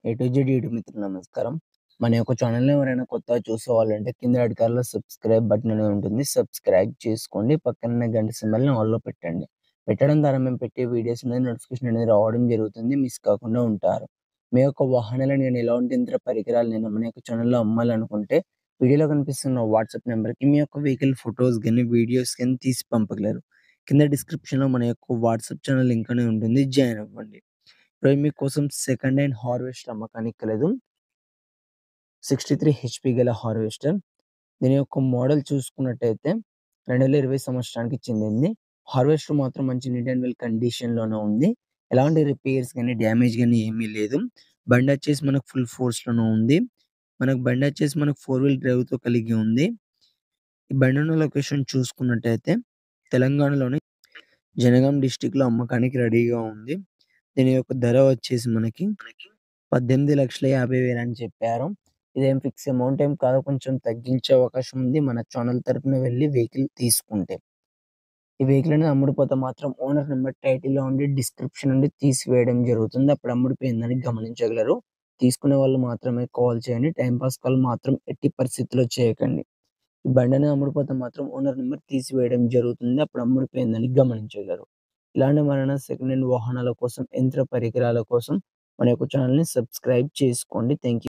A to Z YouTube మిత్రులు నమస్కారం. మన యొక్క ఛానల్‌ని ఎవరైనా కొత్తగా చూసేవాళ్ళంటే కింద రెడ్ కలర్‌లో సబ్స్క్రైబ్ బటన్ అనేది ఉంటుంది. సబ్స్క్రైబ్ చేసుకోండి. పక్కనున్న గంట సింబల్‌ని ఆల్‌లో పెట్టండి. పెట్టడం ద్వారా మేము పెట్టే వీడియోస్ అనేది నోటిఫికేషన్ అనేది రావడం జరుగుతుంది. మిస్ కాకుండా ఉంటారు. మీ యొక్క వాహనాలను గాని ఎలాంటి యంత్ర పరికరాలనైనా మన యొక్క ఛానల్‌లో అమ్మాలనుకుంటే వీడియోలో కనిపిస్తున్న వాట్సాప్ నంబర్‌కి మీ యొక్క వెహికల్ ఫోటోస్ గాని, వీడియోస్ గాని తీసి పంపగలరు. కింద డిస్క్రిప్షన్‌లో మన యొక్క వాట్సాప్ ఛానల్ లింక్ అనేది ఉంటుంది. జాయిన్ అవ్వండి. ఈరోజు మీకోసం సెకండ్ హ్యాండ్ హార్వెస్టర్ అమ్మకానికి కలదు. 63 హెచ్‌పీ గల హార్వెస్టర్. దీని యొక్క మోడల్ చూసుకున్నట్టయితే 2020 సంవత్సరానికి చెందింది. హార్వెస్టర్ మాత్రం మంచి నీట్ అండ్ వెల్ కండిషన్‌లోనే ఉంది. ఎలాంటి రిపేర్స్ గాని, డ్యామేజ్ గాని ఏమీ లేదు. బండొచ్చేసి మనకు ఫుల్ ఫోర్స్‌లోనే ఉంది. బండొచ్చేసి మనకు 4 వీల్ డ్రైవ్‌తో కలిగి ఉంది. ఈ బండున్న లొకేషన్ చూసుకున్నట్టయితే తెలంగాణలోని జనగాం డిస్ట్రిక్ట్‌లో అమ్మకానికి రెడీగా ఉంది. దీని యొక్క ధర వచ్చేసి మనకి 18,50,000 అని చెప్పారు. ఇదేం ఫిక్స్ అమౌంట్ ఏం కాదు. కొంచెం తగ్గించే అవకాశం ఉంది. మన ఛానల్ తరపున వెళ్లి వెహికల్ తీసుకుంటే. ఈ వెహికల్ అనేది అమ్ముడుపోతే మాత్రం ఓనర్ నెంబర్ టైటిల్‌లో ఉండి డిస్క్రిప్షన్ నుండి తీసివేయడం జరుగుతుంది. అప్పుడు అమ్ముడుపోయిందని గమనించగలరు. తీసుకునే వాళ్ళు మాత్రమే కాల్ చేయండి. టైమ్ పాస్ కాల్ మాత్రం ఎట్టి పరిస్థితిలో చేయకండి. ఈ బండనేది అమ్ముడుపోతే మాత్రం ఓనర్ నెంబర్ తీసివేయడం జరుగుతుంది. అప్పుడు అమ్ముడుపోయిందని గమనించగలరు. ఇలాంటి మరణ సెకండ్ హ్యాండ్ వాహనాల కోసం, యంత్ర పరికరాల కోసం మన యొక్క ఛానల్‌ని సబ్స్క్రైబ్ చేసుకోండి. Thank you.